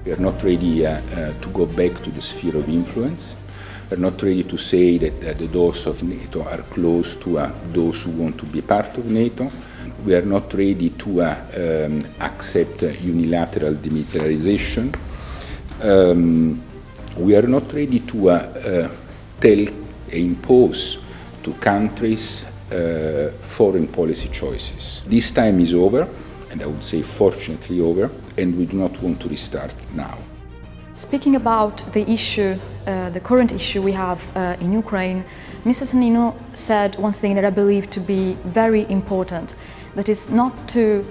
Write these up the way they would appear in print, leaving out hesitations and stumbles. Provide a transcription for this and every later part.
We are not ready to go back to the sphere of influence. We are not ready to say that the doors of NATO are closed to those who want to be part of NATO. We are not ready to accept unilateral demilitarization. We are not ready to tell and impose to countries foreign policy choices. This time is over, and I would say fortunately over, and we do not want to restart now. Speaking about the issue, the current issue we have in Ukraine, Mr. Sannino said one thing that I believe to be very important, that is not to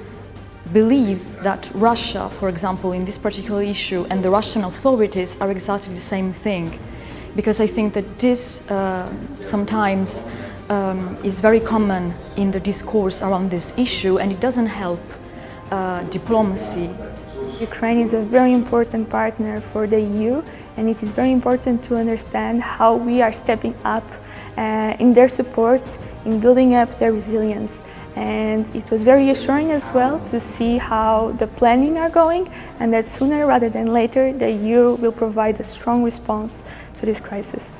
believe that Russia, for example, in this particular issue, and the Russian authorities are exactly the same thing. Because I think that this sometimes is very common in the discourse around this issue, and it doesn't help diplomacy. Ukraine is a very important partner for the EU, and it is very important to understand how we are stepping up in their support, in building up their resilience. And it was very assuring as well to see how the planning are going, and that sooner rather than later the EU will provide a strong response to this crisis.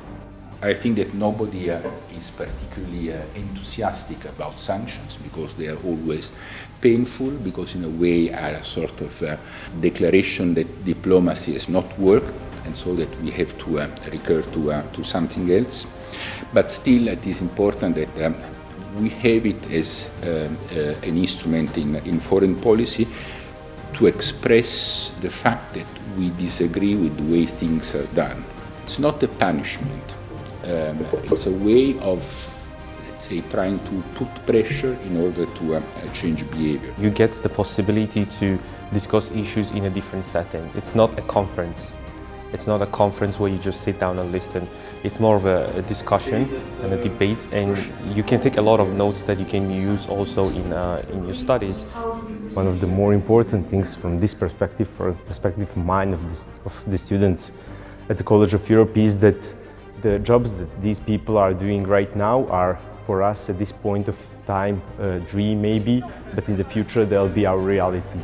I think that nobody is particularly enthusiastic about sanctions because they are always painful, because in a way are a sort of declaration that diplomacy has not worked, and so that we have to recur to something else. But still it is important that we have it as an instrument in foreign policy to express the fact that we disagree with the way things are done. It's not a punishment. It's a way of, let's say, trying to put pressure in order to change behavior. You get the possibility to discuss issues in a different setting. It's not a conference. It's not a conference where you just sit down and listen. It's more of a discussion and a debate, and you can take a lot of notes that you can use also in your studies. One of the more important things from this perspective, from the perspective of mine, of the students at the College of Europe, is that the jobs that these people are doing right now are, for us at this point of time, a dream maybe, but in the future they'll be our reality.